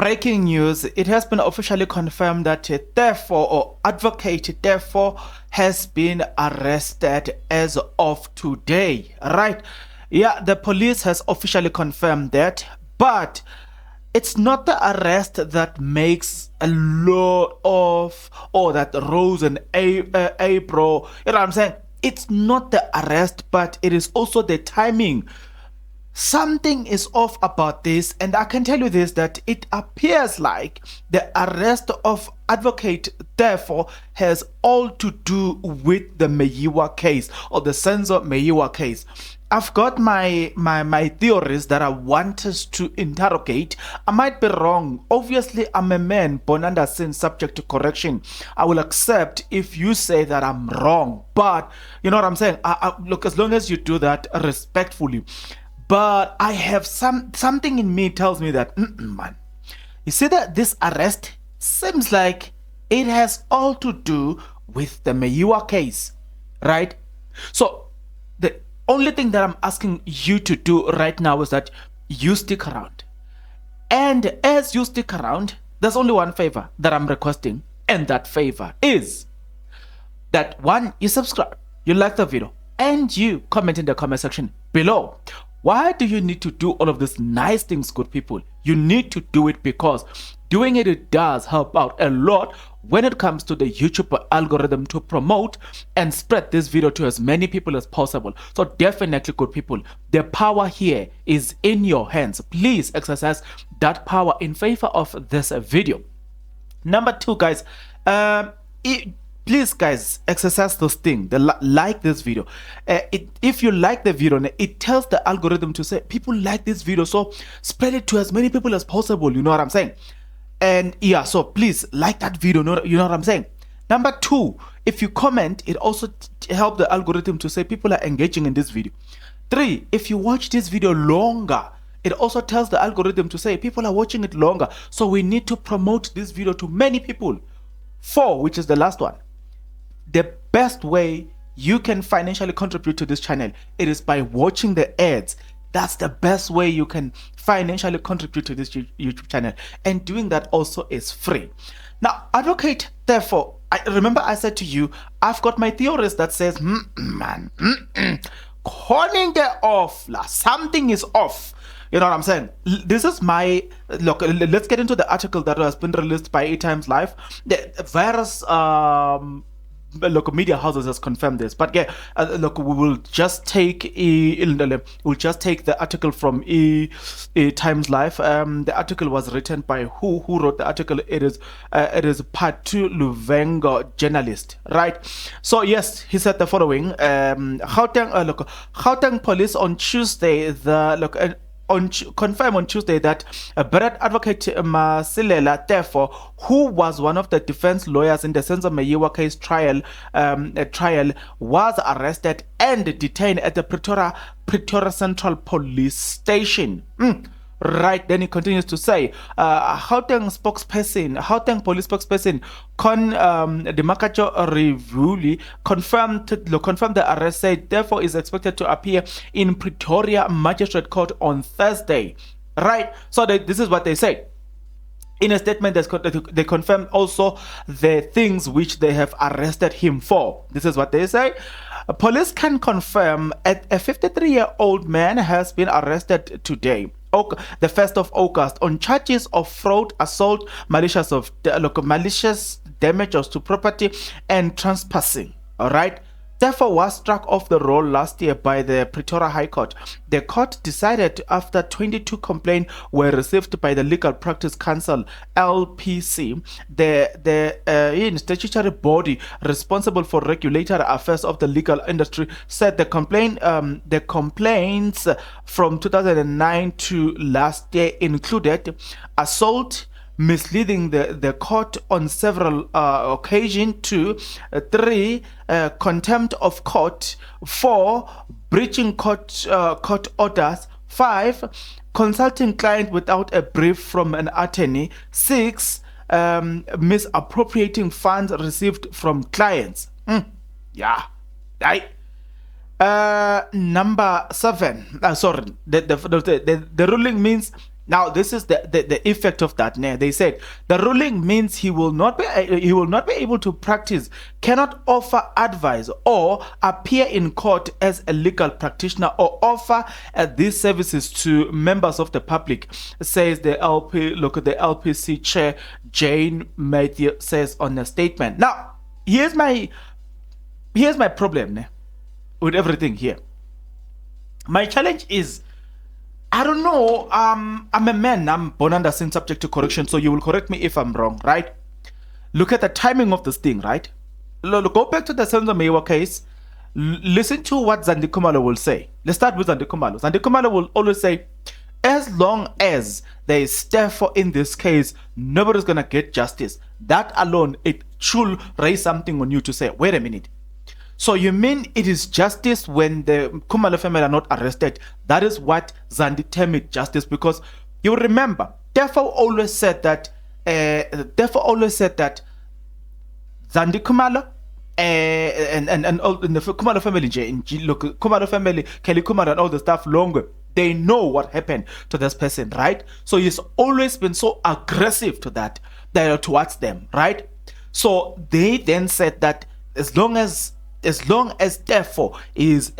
Breaking news, it has been officially confirmed that Tefo or advocate Tefo has been arrested as of today, right? Yeah, the police has officially confirmed that, but it's not the arrest that makes a lot of, or that rose in April, you know what I'm saying? It's not the arrest, but it is also the timing. Something is off about this, and I can tell you this, that it appears like the arrest of advocate Tefo has all to do with the Meyiwa case, or the Senzo Meyiwa case. I've got my theories that I want us to interrogate. I might be wrong. Obviously, I'm a man born under sin, subject to correction. I will accept if you say that I'm wrong, but you know what I'm saying? Look, as long as you do that respectfully. But I have something in me tells me that, man, you see that this arrest seems like it has all to do with the Meyiwa case, right? So the only thing that I'm asking you to do right now is that you stick around. And as you stick around, there's only one favor that I'm requesting, and that favor is that one, you subscribe, you like the video, and you comment in the comment section below. Why do you need to do all of these nice things, good people? You need to do it because doing it does help out a lot when it comes to the YouTube algorithm to promote and spread this video to as many people as possible. So definitely, good people, the power here is in your hands. Please exercise that power in favor of this video. Number two, guys, please, guys, exercise this thing. Like this video. If you like the video, it tells the algorithm to say people like this video, so spread it to as many people as possible. You know what I'm saying? And yeah, so please like that video. You know what I'm saying? Number two, if you comment, it also helps the algorithm to say people are engaging in this video. Three, if you watch this video longer, it also tells the algorithm to say people are watching it longer, so we need to promote this video to many people. Four, which is the last one. The best way you can financially contribute to this channel, it is by watching the ads. That's the best way you can financially contribute to this YouTube channel, and doing that also is free. Now, advocate Tefo, remember I said to you, I've got my theories that says, calling the off, something is off. You know what I'm saying? This is my look. Let's get into the article that has been released by 8 Times Live. The various local media houses has confirmed this, but yeah, look, we will just take the article from Times Live. The article was written by who wrote the article? It is Patu Luvengo, journalist, right? So yes, he said the following: Gauteng police on Tuesday, confirmed on Tuesday that Brad advocate Masilela Tefo, who was one of the defense lawyers in the Senzo Meyiwa case trial, was arrested and detained at the Pretoria Central Police Station. Right, then he continues to say, Gauteng police spokesperson Dimakacho Rivuli confirmed the arrest, said therefore is expected to appear in Pretoria Magistrate Court on Thursday. Right, so this is what they say. In a statement, they confirmed also the things which they have arrested him for. This is what they say. Police can confirm a 53-year-old man has been arrested today, the 1st of August, on charges of fraud, assault, malicious damages to property, and trespassing. All right. Tefo was struck off the roll last year by the Pretoria High Court. The court decided after 22 complaints were received by the Legal Practice Council (LPC), the statutory body responsible for regulatory affairs of the legal industry, said the complaints from 2009 to last year included assault, misleading the court on several occasions, 2, 3, contempt of court, 4, breaching court orders, 5, consulting client without a brief from an attorney, 6, misappropriating funds received from clients. Yeah, right. Number 7. The ruling means Now, this is the effect of that. They said the ruling means he will not be able to practice, cannot offer advice or appear in court as a legal practitioner or offer these services to members of the public, says the LPC chair Jane Matthew says on a statement. Now, here's my problem with everything here. My challenge is, I don't know, I'm a man, I'm born under sin, subject to correction, so you will correct me if I'm wrong, right? Look at the timing of this thing, right? Go back to the Senzo Mewa case, listen to what Zandi Kumalo will say. Let's start with Zandi Kumalo. Zandi Kumalo will always say, as long as there is Tefo in this case, nobody's gonna get justice. That alone, it should raise something on you to say, wait a minute. So you mean it is justice when the Kumalo family are not arrested? That is what Zandi termed justice, because you remember, Tefo always said that Zandi Kumalo and all in the Kumalo family, look, Kumalo family, Kelly Kumalo and all the stuff longer. They know what happened to this person, right? So he's always been so aggressive to that towards them, right? So they then said that as long as Tefo is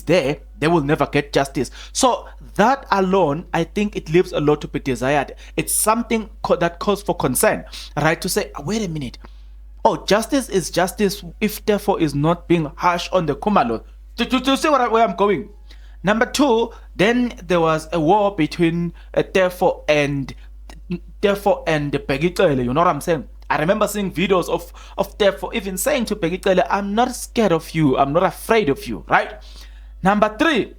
there, they will never get justice. So that alone, I think it leaves a lot to be desired. It's something that calls for concern, right? To say, wait a minute, oh, justice is justice if Tefo is not being harsh on the Kumalo. To see where I'm going. Number two, then there was a war between Tefo and Peggy. You know what I'm saying? I remember seeing videos of Tefo even saying to Peggy, I'm not scared of you, I'm not afraid of you, right? Number three,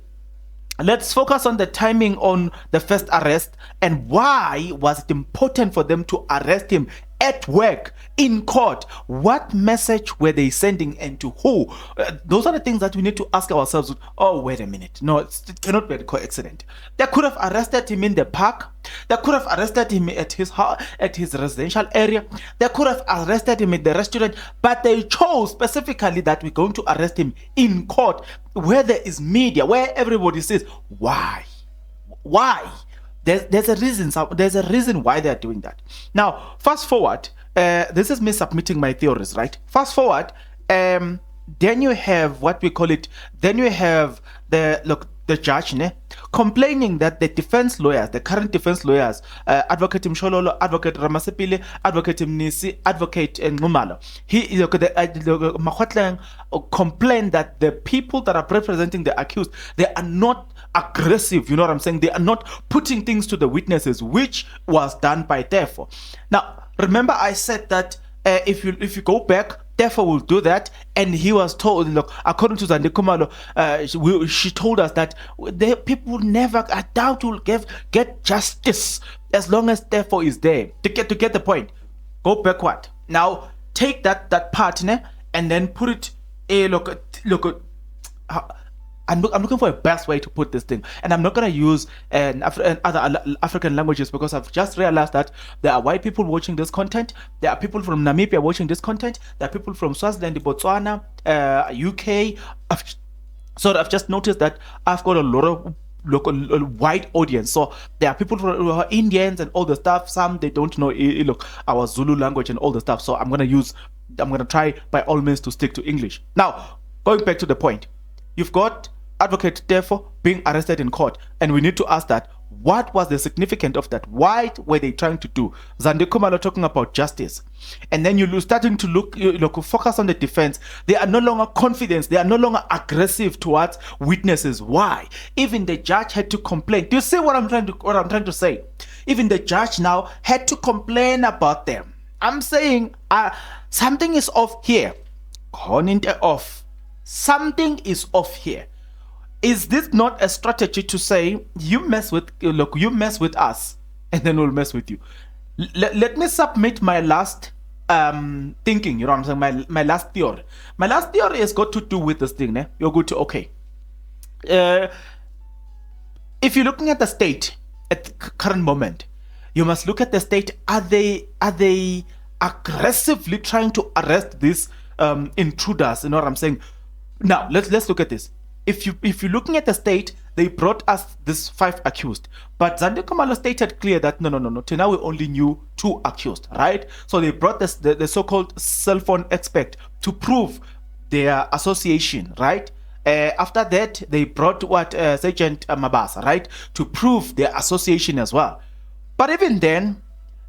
let's focus on the timing on the first arrest and why was it important for them to arrest him at work, in court. What message were they sending and to who? Those are the things that we need to ask ourselves. Oh, wait a minute. No, it cannot be a coincidence. They could have arrested him in the park. They could have arrested him at his house, at his residential area. They could have arrested him at the restaurant, but they chose specifically that we're going to arrest him in court, where there is media, where everybody says, why? Why? There's a reason. There's a reason why they're doing that. Now, fast forward. This is me submitting my theories, right? Fast forward. Then you have what we call it. Then you have the judge, complaining that the defense lawyers, the current defense lawyers, Advocate Mshololo, Advocate Ramasepile, Advocate Mnisi, Advocate Ngumalo, Makhotlang complained that the people that are representing the accused, they are not aggressive, you know what I'm saying? They are not putting things to the witnesses, which was done by Tefo. Now, remember I said that if you go back, Tefo will do that, and he was told, look, according to Zandi Kumalo, she told us that the people never, I doubt, will get justice as long as Tefo is there. To get the point, go backward. Now take that part, and then put it. I'm looking for a best way to put this thing, and I'm not going to use other African languages, because I've just realized that there are white people watching this content, there are people from Namibia watching this content, there are people from Swaziland, Botswana, UK. I've just noticed that I've got a lot of local white audience, so there are people who are Indians and all the stuff. Some they don't know our Zulu language and all the stuff, so I'm gonna try by all means to stick to English. Now, going back to the point, you've got Advocate Tefo being arrested in court, and we need to ask that, what was the significance of that? Why were they trying to do? Zandi Kumalo talking about justice, and then you're starting to look focus on the defense. They are no longer confident, they are no longer aggressive towards witnesses. Why? Even the judge had to complain. Do you see what I'm trying to say? Even the judge now had to complain about them. I'm saying something is off here. Something is off here. Is this not a strategy to say, you mess with us, and then we'll mess with you? Let me submit my last thinking, you know what I'm saying, my last theory. My last theory has got to do with this thing, You're good to, okay. If you're looking at the state at the current moment, you must look at the state. Are they aggressively trying to arrest these intruders? You know what I'm saying? Now let's look at this. If you're looking at the state, they brought us this 5 accused. But Zande Kumalo stated clear that no. Till now we only knew 2 accused, right? So they brought this, the so-called cell phone expert to prove their association, right? After that, they brought what Sergeant Mabasa, right, to prove their association as well. But even then,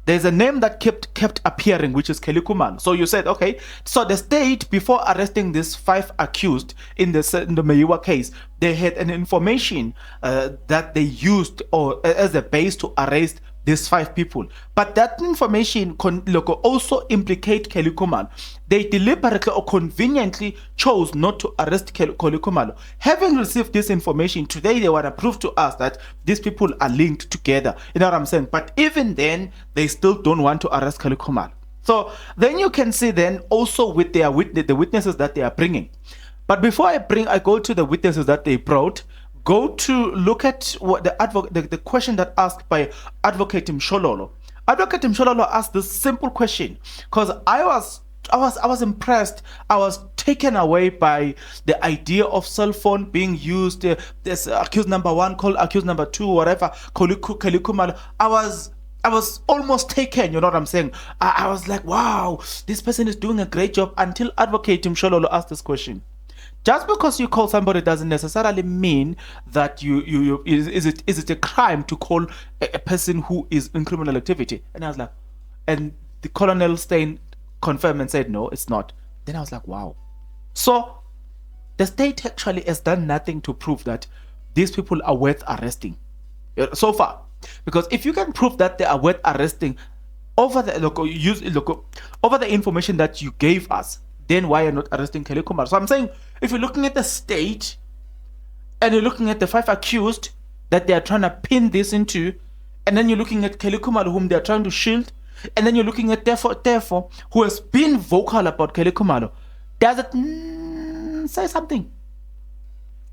there's a name that kept appearing, which is Kelly Kumalo. So you said, okay, so the state, before arresting these 5 accused in the Meyiwa case, they had an information that they used or as a base to arrest these 5 people. But that information also implicate Kelly Kumalo. They deliberately or conveniently chose not to arrest Kelly Kumalo. Having received this information, today they want to prove to us that these people are linked together. You know what I'm saying? But even then, they still don't want to arrest Kelly Kumalo. So then you can see then also with their the witnesses that they are bringing. But before I go to the witnesses that they brought, go to look at what the question that asked by Advocate Mshololo. Advocate Mshololo asked this simple question because I was impressed. I was taken away by the idea of cell phone being used. There's accused number 1 called accused number 2, whatever. Kelly Kumalo. I was almost taken. You know what I'm saying? I was like, wow, this person is doing a great job. Until Advocate Mshololo asked this question. Just because you call somebody doesn't necessarily mean that is it a crime to call a person who is in criminal activity? And I was like, and the Colonel Stein confirmed and said no, it's not. Then I was like, wow. So the state actually has done nothing to prove that these people are worth arresting so far. Because if you can prove that they are worth arresting over the over the information that you gave us, then why are you not arresting Kelly Kumalo? So I'm saying, if you're looking at the state and you're looking at the 5 accused that they are trying to pin this into, and then you're looking at Kelly Kumalo, whom they are trying to shield, and then you're looking at Tefo, who has been vocal about Kelly Kumalo, does it say something? You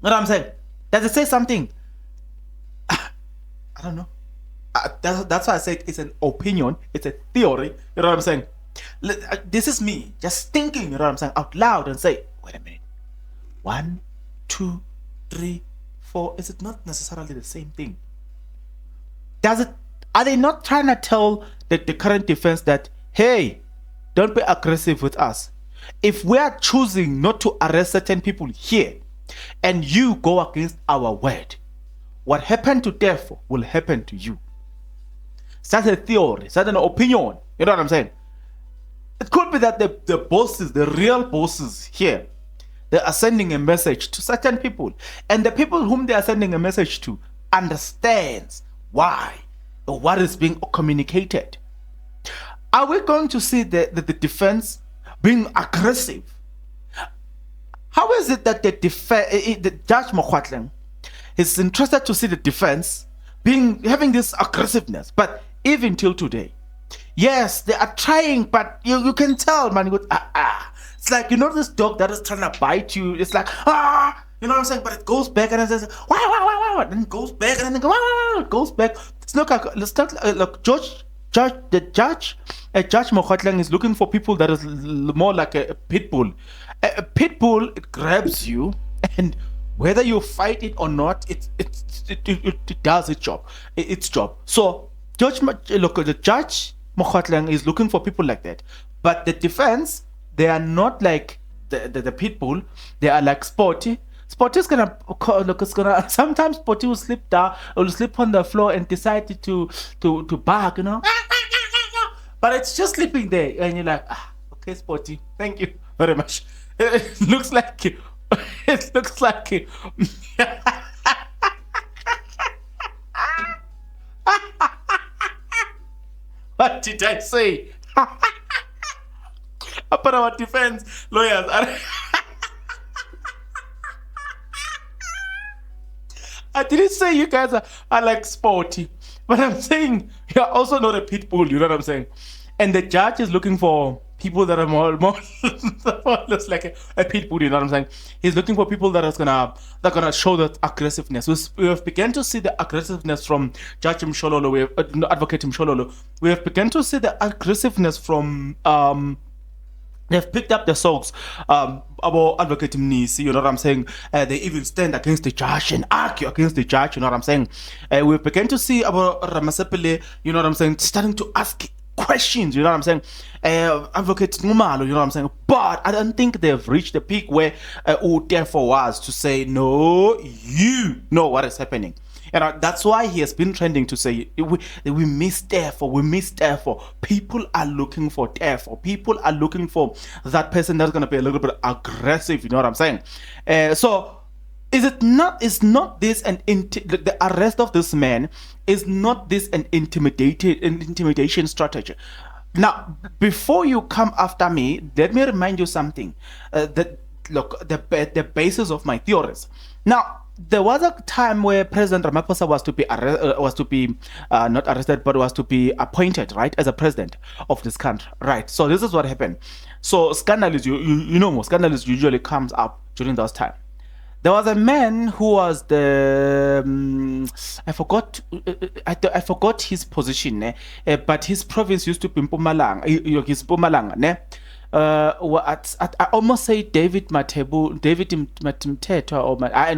know what I'm saying? Does it say something? I don't know. That's why I said it's an opinion, it's a theory. You know what I'm saying? This is me just thinking, you know what I'm saying, out loud and say, wait a minute, 1, 2, 3, 4, is it not necessarily the same thing? Are they not trying to tell the current defense that, hey, don't be aggressive with us? If we are choosing not to arrest certain people here and you go against our word, what happened to Tefo will happen to you. That's a theory, that's an opinion. You know what I'm saying? It could be that the bosses, the real bosses here, they are sending a message to certain people, and the people whom they are sending a message to understands why or what is being communicated. Are we going to see the defense being aggressive? How is it that the Judge Mokwatlang is interested to see the defense having this aggressiveness? But even till today, yes, they are trying, but you can tell, man. It's like, you know, this dog that is trying to bite you. It's like, you know what I'm saying? But it goes back and it says, wow, then it goes back and then it goes back. It's not like Judge Mokwatlang is looking for people that is more like a pit bull. A pit bull, it grabs you, and whether you fight it or not, it does its job. Its job. So the Judge Mokwatlang is looking for people like that. But the defense, they are not like the pit bull. They are like Sporty. Sporty is gonna sometimes Sporty will slip down or will slip on the floor and decide to bark, you know. But it's just sleeping there, and you're like, okay, Sporty, thank you very much. It looks like you. It looks like you. What did I say? But our defense lawyers are I didn't say you guys are like Sporty, but I'm saying you're also not a pit bull, you know what I'm saying? And the judge is looking for people that are more less like a pit bull, you know what I'm saying? He's looking for people that are gonna show that aggressiveness. We have begun to see the aggressiveness from Judge Mshololo, Advocate Mshololo. We have begun to see the aggressiveness from They've picked up the songs about Advocate Mnisi, you know what I'm saying? They even stand against the judge and argue against the judge, you know what I'm saying? We began to see about Ramasepele, you know what I'm saying, starting to ask questions, you know what I'm saying? Advocate Numalo, you know what I'm saying? But I don't think they've reached the peak where Tefo was to say, no, you know what is happening. And that's why he has been trending to say, we miss Tefo, we miss Tefo. People are looking for Tefo. People are looking for that person that's going to be a little bit aggressive, you know what I'm saying? So, is not this the arrest of this man is not this an intimidation strategy? Now, before you come after me, let me remind you something. Look, the basis of my theories. Now, there was a time where President Ramaphosa was to be not arrested, but was to be appointed, right, as a president of this country, right? So this is what happened. So scandals, you know, scandals usually comes up during those time. There was a man who was the I forgot his position, but his province used to be Mpumalanga. His Mpumalanga, ne? I almost say David Mtetwa, or not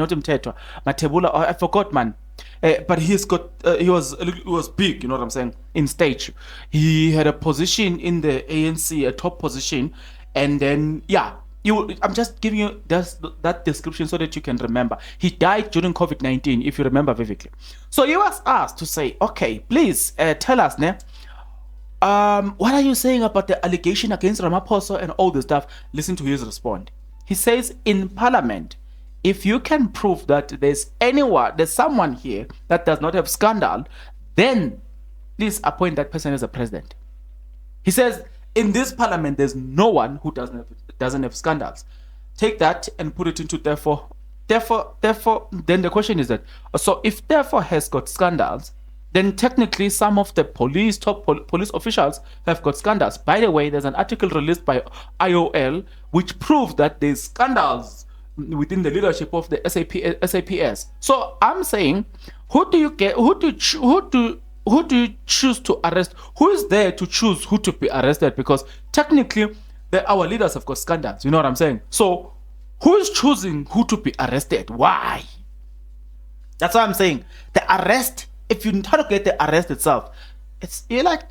Mtetwa, Matebula, I forgot, man. But he was big, you know what I'm saying, in stage. He had a position in the ANC, a top position, and then yeah. I'm just giving you that description so that you can remember. He died during COVID-19, if you remember vividly. So he was asked to say, okay, please tell us, ne? What are you saying about the allegation against Ramaphosa and all this stuff? Listen to his response. He says, in Parliament, if you can prove that there's someone here that does not have scandal, then please appoint that person as a president. He says, in this Parliament, there's no one who doesn't have scandals. Take that and put it into Tefo. Then the question is that, so if Tefo has got scandals, then technically some of the top police officials have got scandals. By the way, there's an article released by IOL which proves that there's scandals within the leadership of the SAPS. So I'm saying, who do you choose to arrest? Who is there to choose who to be arrested? Because technically, our leaders have got scandals. You know what I'm saying? So, who is choosing who to be arrested? Why? That's what I'm saying. The arrest, if you interrogate the arrest itself, you're like,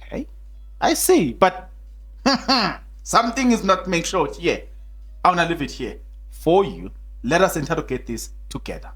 okay, I see, but something is not make sure here. I want to leave it here for you. Let us interrogate this together.